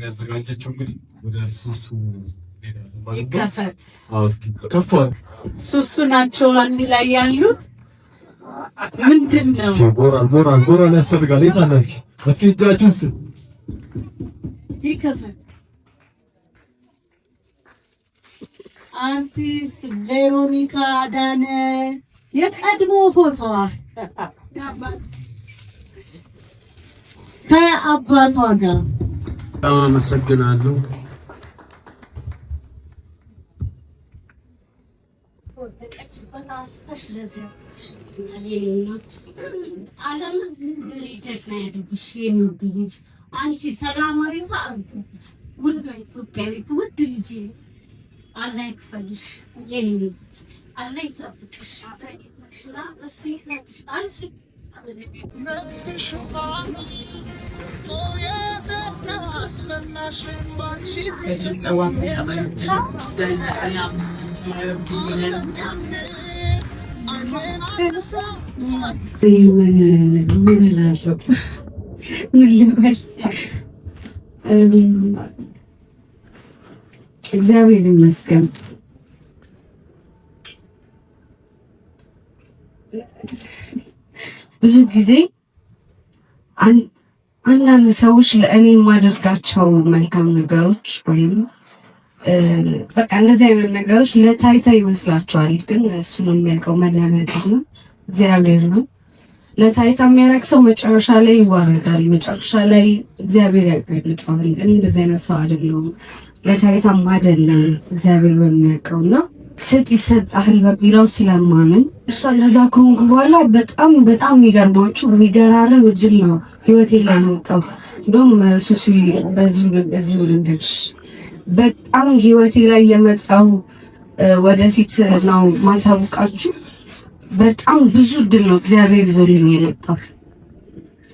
ያዘጋጀችው እንግዲህ ወደ ሱሱ ይከፈት ከፈት ሱሱ ናቸው አንድ ላይ ያሉት ምንድን ነው? ቦራን ያስፈልጋል። የታነስ እስኪ እጃችሁን ስ ይከፈት አርቲስት ቬሮኒካ አዳነ የቀድሞ ፎቶዋ ከአባቷ ጋር አመሰግናለሁ። አንቺ ሰላማዊ ውድ ኢትዮጵያዊት ውድ ልጄ አላህ ይክፈልሽ፣ አላህ ይጠብቅሽ። እሱ ይክፈልሽ አንቺ ምን እላለሁ? ምን ልበል? እግዚአብሔር ይመስገን። ብዙ ጊዜ አንዳንድ ሰዎች ለእኔ የማደርጋቸው መልካም ነገሮች ወይም በቃ እንደዚህ አይነት ነገሮች ለታይታ ይመስላቸዋል። ግን እሱን የሚያውቀው መድኃኒዓለም ነው፣ እግዚአብሔር ነው። ለታይታ የሚያደርግ ሰው መጨረሻ ላይ ይዋረዳል፣ መጨረሻ ላይ እግዚአብሔር ያጋልጠዋል። እኔ እንደዚህ አይነት ሰው አይደለሁም፣ ለታይታም አይደለም፣ እግዚአብሔር በሚያውቀው ነው። ስጥ ይሰጣል በሚለው ስለማምን እሷ ለዛ ከሆንኩ በኋላ በጣም የሚገርማችሁ የሚገራርም እድል ነው ህይወቴ ላይ መጣው። እንደውም ሱሱ በዚሁ ልንገርሽ በጣም ህይወቴ ላይ የመጣው ወደፊት ነው ማሳውቃችሁ። በጣም ብዙ እድል ነው እግዚአብሔር ይዞልኝ የመጣው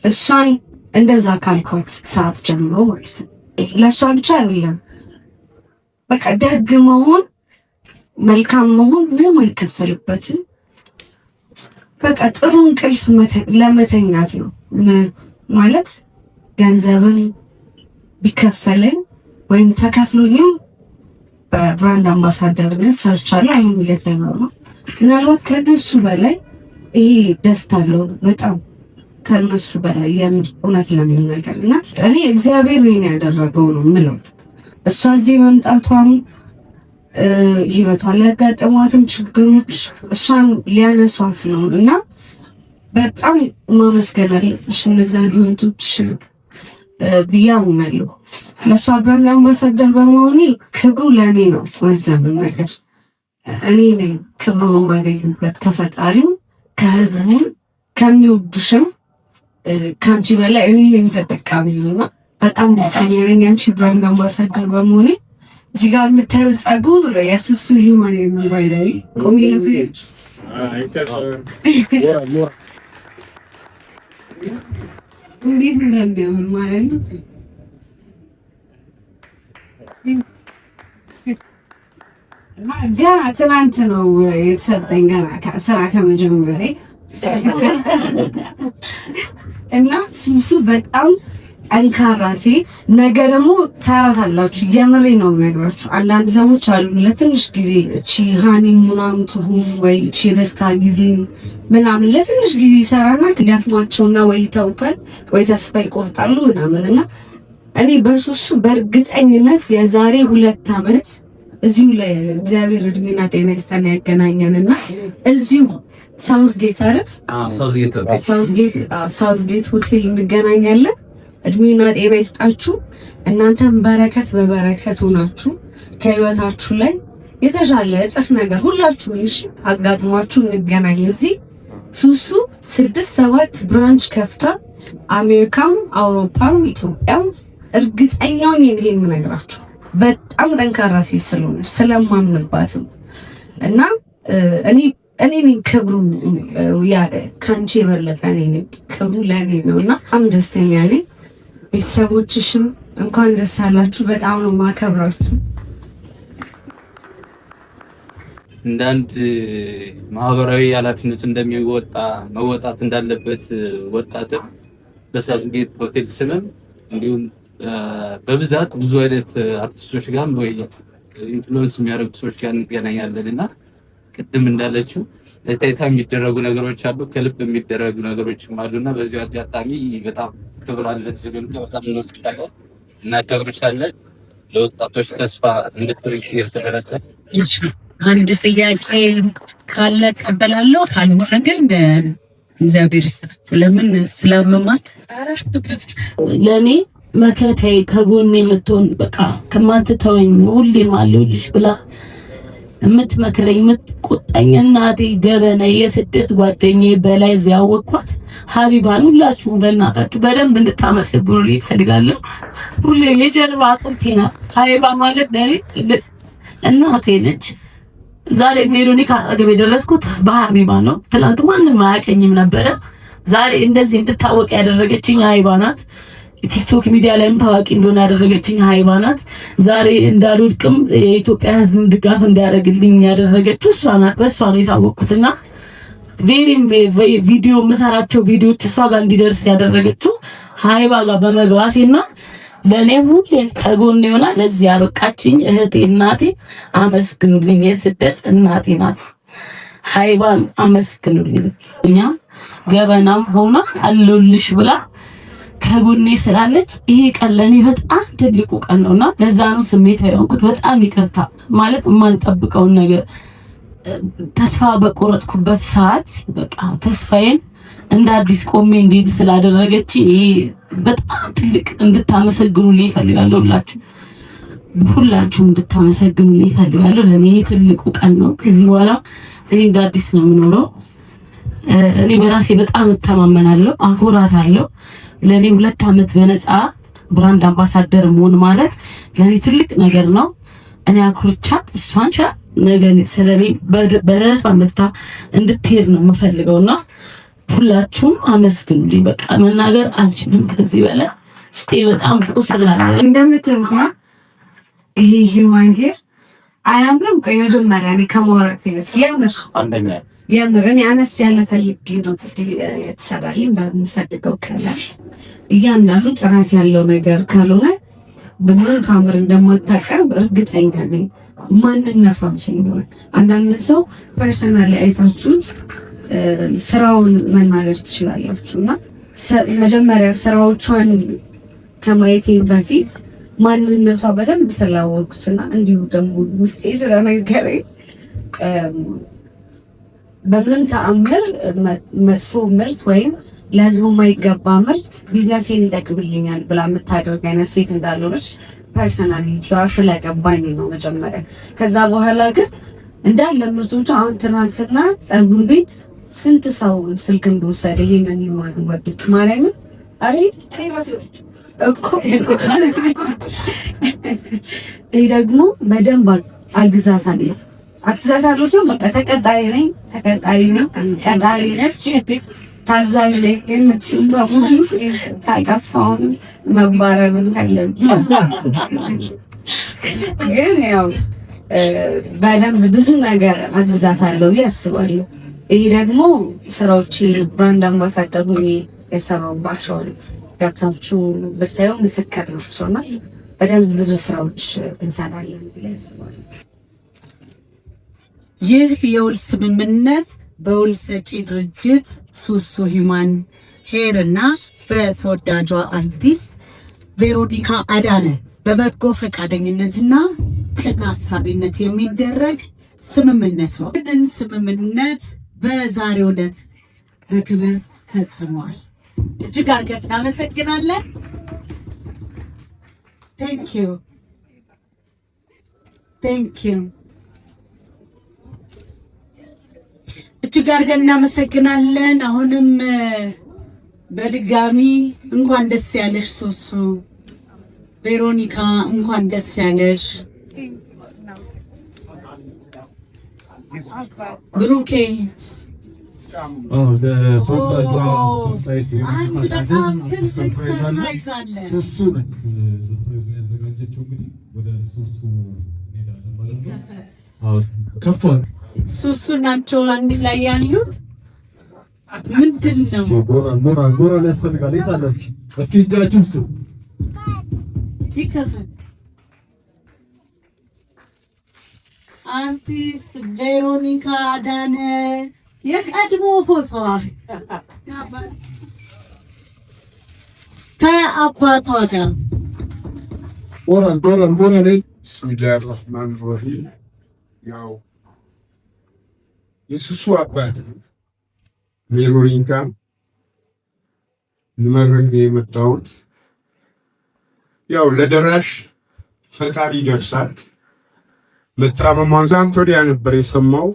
እሷን እንደዛ ካልኳት ሰዓት ጀምሮ ማለት ነው። ለእሷ ብቻ አይደለም በቃ ደግ መሆን መልካም መሆን ምንም አይከፈልበትም። በቃ ጥሩ እንቅልፍ ለመተኛት ነው ማለት ገንዘብም ቢከፈለኝ ወይም ተከፍሎኝም በብራንድ አምባሳደርነት ሰርቻለሁ። አሁን እየሰራሁ ነው። ምናልባት ከነሱ በላይ ይሄ ደስታ አለው በጣም ከነሱ በላይ እውነት ለመናገር እና እኔ እግዚአብሔር ነው ያደረገው ነው የምለው። እሷ እዚህ መምጣቷም ህይወቷን ሊያጋጥሟትም ችግሮች እሷን ሊያነሷት ነው እና በጣም ማመስገን አለብሽ እነዛን ህይወቶች ብዬ አምናለሁ። ለእሷ ብራንድ አምባሳደር በመሆኔ ክብሩ ለእኔ ነው። ወዘብ ነገር እኔ ነኝ ክብሩን ባገኝበት ከፈጣሪም ከህዝቡም ከሚወዱሽም ከአንቺ በላይ እኔ ነኝ ተጠቃሚ ነውና በጣም ደስተኛ ነኝ አንቺ ብራንድ አምባሳደር በመሆኔ። እዚህ ጋር የምታዩት ጸጉር የሱሱ ሂውማን የሚባለው ቆሚ ለሰይች እንዴት እንደሚያምር ማለት ነው። ገና ትናንት ነው የተሰጠኝ ገና ስራ ከመጀመሪያ እና ሱሱ በጣም ጠንካራ ሴት ነገ ደግሞ ታያታላችሁ። የምሬ ነው የምነግራችሁ። አንዳንድ ሰዎች አሉ ለትንሽ ጊዜ እቺ ሃኒ ምናምን ትሁን ወይ እቺ ደስታ ጊዜ ምናምን ለትንሽ ጊዜ ይሰራና ክዳፍማቸውና ወይ ይተውታል ወይ ተስፋ ይቆርጣሉ ምናምን እና እኔ በሱሱ በእርግጠኝነት የዛሬ 2 ዓመት እዚሁ ላይ እግዚአብሔር እድሜና ጤና ይስጠን ያገናኘንና እዚሁ ሳውዝጌት አይደል? ሳውዝጌት ሆቴል እንገናኛለን። እድሜና ጤና ይስጣችሁ። እናንተም በረከት በበረከት ሆናችሁ ከህይወታችሁ ላይ የተሻለ እጥፍ ነገር ሁላችሁ እሺ አጋጥሟችሁ እንገናኝ። እዚህ ሱሱ 6-7 ብራንች ከፍታ አሜሪካም አውሮፓም ኢትዮጵያም እርግጠኛው ነኝ ይሄን የምነግራችሁ በጣም ጠንካራ ሴት ስለሆነች ስለማምንባትም እና እኔ ነኝ ክብሩ ከአንቺ የበለጠ እኔ ነኝ ክብሩ ለእኔ ነው እና በጣም ደስተኛ ነኝ። ቤተሰቦችሽም እንኳን ደስ አላችሁ። በጣም ነው ማከብራችሁ። እንደ አንድ ማህበራዊ ኃላፊነት መወጣት እንዳለበት ወጣት በሳውዝጌት ሆቴል ስምም እንዲሁም በብዛት ብዙ አይነት አርቲስቶች ጋር ወይ ኢንፍሉዌንስ የሚያደርጉ ሰዎች ጋር እንገናኛለን እና ቅድም እንዳለችው ለታይታ የሚደረጉ ነገሮች አሉ፣ ከልብ የሚደረጉ ነገሮችም አሉና በዚህ አጋጣሚ በጣም ክብር አለን። ዝግምት በጣም እንወዳለን እና እናከብርሻለን። ለወጣቶች ተስፋ እንድትርቅ ይርሰደረከ አንድ ጥያቄ ካለ ቀበላለሁ፣ ካልሆነ ግን እግዚአብሔር ይስጥህ። ለምን ስለመማት ለኔ መከታዬ ከጎኔ የምትሆን በቃ ከማትተወኝ ሁሌም አለሁልሽ ብላ የምትመክረኝ የምትቆጣኝ እናቴ ገበና የስደት ጓደኛዬ በላይ ያወቅኳት ሀቢባን ሁላችሁም በእናታችሁ በደንብ እንድታመሰግኑ ይፈልጋለሁ። ሁሌ የጀርባ አጥንቴ ናት ሀቢባ ማለት ለኔ እናቴ ነች። ዛሬ ቬሮኒካ አገቤ ደረስኩት በሀቢባ ነው። ትናንት ማንም አያውቀኝም ነበረ። ዛሬ እንደዚህ እንድታወቅ ያደረገችኝ ሀቢባ ናት። ቲክቶክ ሚዲያ ላይም ታዋቂ እንደሆነ ያደረገችኝ ሀቢባ ናት። ዛሬ እንዳልወድቅም የኢትዮጵያ ሕዝብ ድጋፍ እንዲያደርግልኝ ያደረገችው እሷ ናት። በእሷ ነው የታወቅኩትና ቪዲዮ የምሰራቸው ቪዲዮዎች እሷ ጋር እንዲደርስ ያደረገችው ሀቢባ ጋር በመግባቴና ለኔ ሁሌም ከጎኔ ሆና ለዚህ ያበቃችኝ እህቴ እናቴ አመስግኑልኝ። የስደት እናቴ ናት። ሀቢባን አመስግኑልኝ። እኛ ገበናም ሆና አለሁልሽ ብላ ከጎኔ ስላለች ይሄ ቀን ለኔ በጣም ትልቁ ቀን ነውና ለዛ ነው ስሜታዊ የሆንኩት። በጣም ይቅርታ ማለት የማልጠብቀውን ነገር ተስፋ በቆረጥኩበት ሰዓት በቃ ተስፋዬን እንደ አዲስ ቆሜ እንዲሄድ ስላደረገች ይሄ በጣም ትልቅ እንድታመሰግኑልኝ እፈልጋለሁ። ሁላችሁ እንድታመሰግኑልኝ እፈልጋለሁ። ለኔ ይሄ ትልቁ ቀን ነው። ከዚህ በኋላ እኔ እንደ አዲስ ነው የምኖረው። እኔ በራሴ በጣም እተማመናለሁ፣ አኮራታለሁ። ለኔ 2 ዓመት በነፃ ብራንድ አምባሳደር መሆን ማለት ለኔ ትልቅ ነገር ነው። እኔ አኩርቻት እሷን ነገ ስለኔ በደረቷ ነፍታ እንድትሄድ ነው የምፈልገውና ሁላችሁም አመስግኑልኝ። በቃ መናገር አልችልም ከዚህ በላይ እስቲ በጣም ቁስላለ እንደምትሉት ይሄ ሂውማን ሄር አያምርም። ቆይ መጀመሪያ እኔ ከማውራት ይልቅ የምር እኔ አነስ ያለ ፈልጌ ነው የተሰራልኝ በምፈልገው ከለር እያንዳንዱ ጥራት ያለው ነገር ካልሆነ በምን ካምር እንደማታቀርብ እርግጠኛ ነኝ። ማንነቷም ሲሆን አንዳንድ ሰው ፐርሰናሊ አይታችሁት ስራውን መናገር ትችላላችሁና መጀመሪያ ስራዎቿን ከማየቴ በፊት ማንነቷ በደንብ ስላወቅኩትና እንዲሁ ደግሞ ውስጤ ስለነገረኝ በምን ተአምር መጥፎ ምርት ወይም ለህዝቡ የማይገባ ምርት ቢዝነሴን ይጠቅምልኛል ብላ የምታደርግ አይነት ሴት እንዳልሆነች ፐርሰናሊቲዋ ስለገባኝ ነው መጀመሪያ። ከዛ በኋላ ግን እንዳለ ምርቶቹ አሁን ትናንትና ፀጉር ቤት ስንት ሰው ስልክ እንደወሰደ ይሄንን ወዱት ማርያምን አሬ እኮ ይሄ ደግሞ በደንብ አግዛታለሁ ሲሆን በቃ ተቀጣሪ ነኝ ቀጣሪ ነች ታዛዥ ነኝ የምትይው በሙሉ ታቀፋውን መባረርን ካለብኝ ግን ያው በደንብ ብዙ ነገር አግዛታለሁ ብዬ አስባለሁ። ይሄ ደግሞ ስራዎች ብራንድ አምባሳደር ሆኜ የሰራሁባቸው ገብታችሁ ብታዩ ምስክር ናቸውና በደንብ ብዙ ስራዎች እንሰራለን ብዬ አስባለሁ። ይህ የውል ስምምነት በውል ሰጪ ድርጅት ሱሱ ሂውማን ሄር እና በተወዳጇ አርቲስት ቬሮኒካ አዳነ በበጎ ፈቃደኝነትና ቅን አሳቢነት የሚደረግ ስምምነት ነው። ይህንን ስምምነት በዛሬው ዕለት በክብር ፈጽሟል። እጅግ አድርገን እናመሰግናለን። ቴንክ ዩ እጅግ አድርገን እናመሰግናለን። አሁንም በድጋሚ እንኳን ደስ ያለሽ ሱሱ ቬሮኒካ፣ እንኳን ደስ ያለሽ ብሩኬ። በጣም ትልቅ ሰርፕራይዝ አለ። ሱሱ ናቸው አንድ ላይ ያሉት። ምንድን ነው ሞራል ያስፈልጋል። እስኪ እጃችሁ ውስጥ ይከፈት። አርቲስት ቬሮኒካ አዳነ የቀድሞ ፎቶ ከአባቷ ጋር ቦራን ብስሚላህ ራህማን ራሂም። ያው የሱሱ አባት ቬሮኒካ ልመረቅ የመጣሁት ያው ለደራሽ ፈጣሪ ይደርሳል። መታመሟን ዛንት ወዲያ ነበር የሰማው።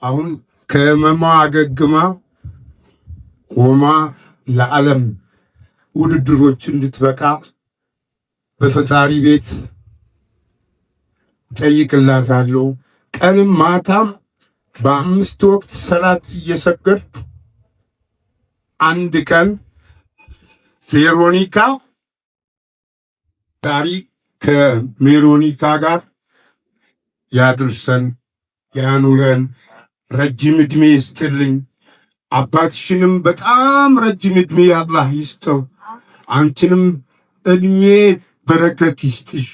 አሁን ከህመሟ አገግማ ቆማ ለዓለም ውድድሮች እንድትበቃ በፈጣሪ ቤት ጠይቅላታለሁ። ቀንም ማታም በ5 ወቅት ሰላት እየሰገድኩ አንድ ቀን ቬሮኒካ ፈጣሪ ከቬሮኒካ ጋር ያድርሰን ያኑረን፣ ረጅም ዕድሜ ይስጥልኝ። አባትሽንም በጣም ረጅም ዕድሜ አላህ ይስጠው። አንቺንም ዕድሜ በረከት ይስጥሽ።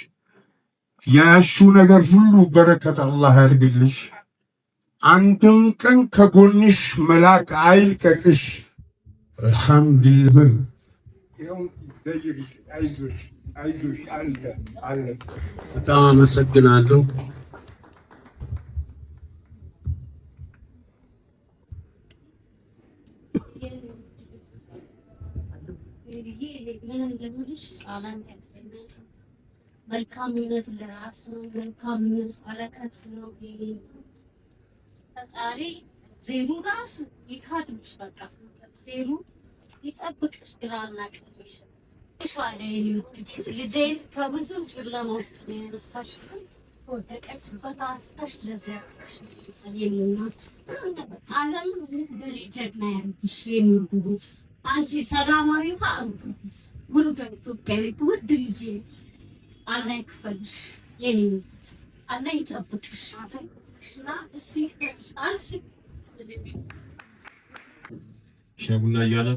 ያሹ ነገር ሁሉ በረከት አላህ ያድርግልሽ። አንድም ቀን ከጎንሽ መላክ አይልቀቅሽ። አልሐምዱሊላህ። አይዞሽ አለ። በጣም አመሰግናለሁ። መልካምነት ለራስ ነው። መልካምነት በረከት ነው። ፈጣሪ ዜሩ ራሱ ይካድምሽ። በቃ ዜሩ ይጠብቅሽ። ግራና ቀኝሽ ልጄን ከብዙ ጨለማ ውስጥ ነው ያነሳሽ። ወደቀችበት አንስተሽ ለዚያ እናት ዓለም ጀግና ያርግሽ። የሚቡት አንቺ ሰላማዊ ጉሩደ ኢትዮጵያዊት ውድ ልጄ አላህ ይክፈልሽ። የኔ አላህ ይጠብቅሽ እና እሱ ይክፈልሽ። አንቺ ሸቡና እያለ